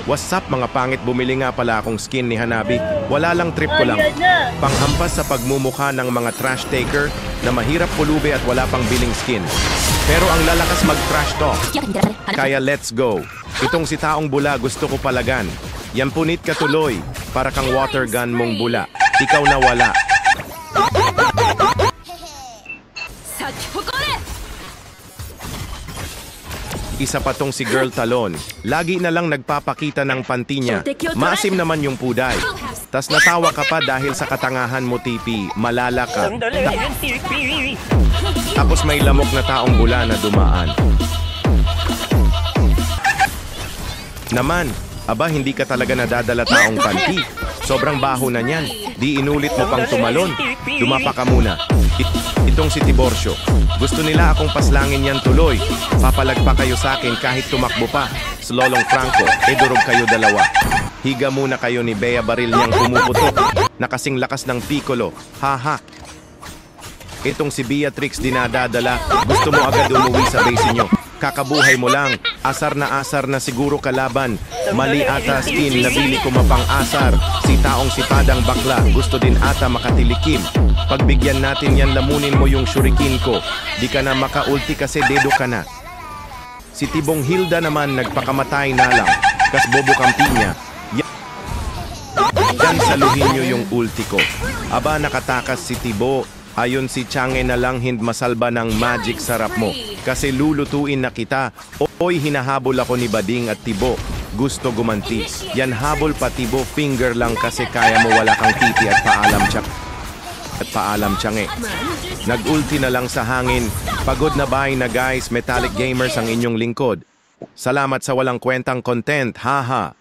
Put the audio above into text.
What's up mga pangit, bumili nga pala akong skin ni Hanabi. Wala lang, trip ko lang. Panghampas sa pagmumukha ng mga trash taker na mahirap pulubi at wala pang biling skin. Pero ang lalakas mag-trash talk. Kaya let's go. Itong si Taong Bula gusto ko palagan. Yan punit ka tuloy. Para kang water gun mong bula. Ikaw na wala. Isa pa tong si Girl Talon. Lagi na lang nagpapakita ng panty niya. Maasim naman yung puday. Tas natawa ka pa dahil sa katangahan mo, tipi. Malala ka. Tapos may lamok na Taong Bula na dumaan. Naman, aba hindi ka talaga nadadala taong panty. Sobrang baho na niyan. Di inulit mo pang tumalon. Dumapa ka muna. Itong si Tiborcio. Gusto nila akong paslangin yan tuloy. Papalagpa kayo sa akin kahit tumakbo pa. Sa Lolong Franco, durog kayo dalawa. Higa muna kayo ni Bea Baril niyang pumuputok. Nakasing lakas ng Piccolo. Haha. Itong si Beatrix dinadadala. Gusto mo agad umuwi sa base niyo. Kakabuhay mo lang. Asar na siguro kalaban. Mali ata skin, nabili ko mapang-asar. Si Taong Sipadang bakla, gusto din ata makatilikim. Pagbigyan natin yan, lamunin mo yung shuriken ko. Di ka na maka-ulti kasi dedo ka na. Si Tibong Hilda naman nagpakamatay na lang. Kas bobo kampi niya. Yan saluhin nyo yung ulti ko. Aba nakatakas si Tibo. Ayon si Change na lang hind masalba ng magic sarap mo. Kasi lulutuin na kita. Oy, hinahabol ako ni Bading at Tibo. Gusto gumanti. Yan habol pa Tibo, finger lang kasi kaya mo wala kang titi at paalam Change. Nag-ulti na lang sa hangin. Pagod na bye na guys, Metallic Gamers ang inyong lingkod. Salamat sa walang kwentang content, haha.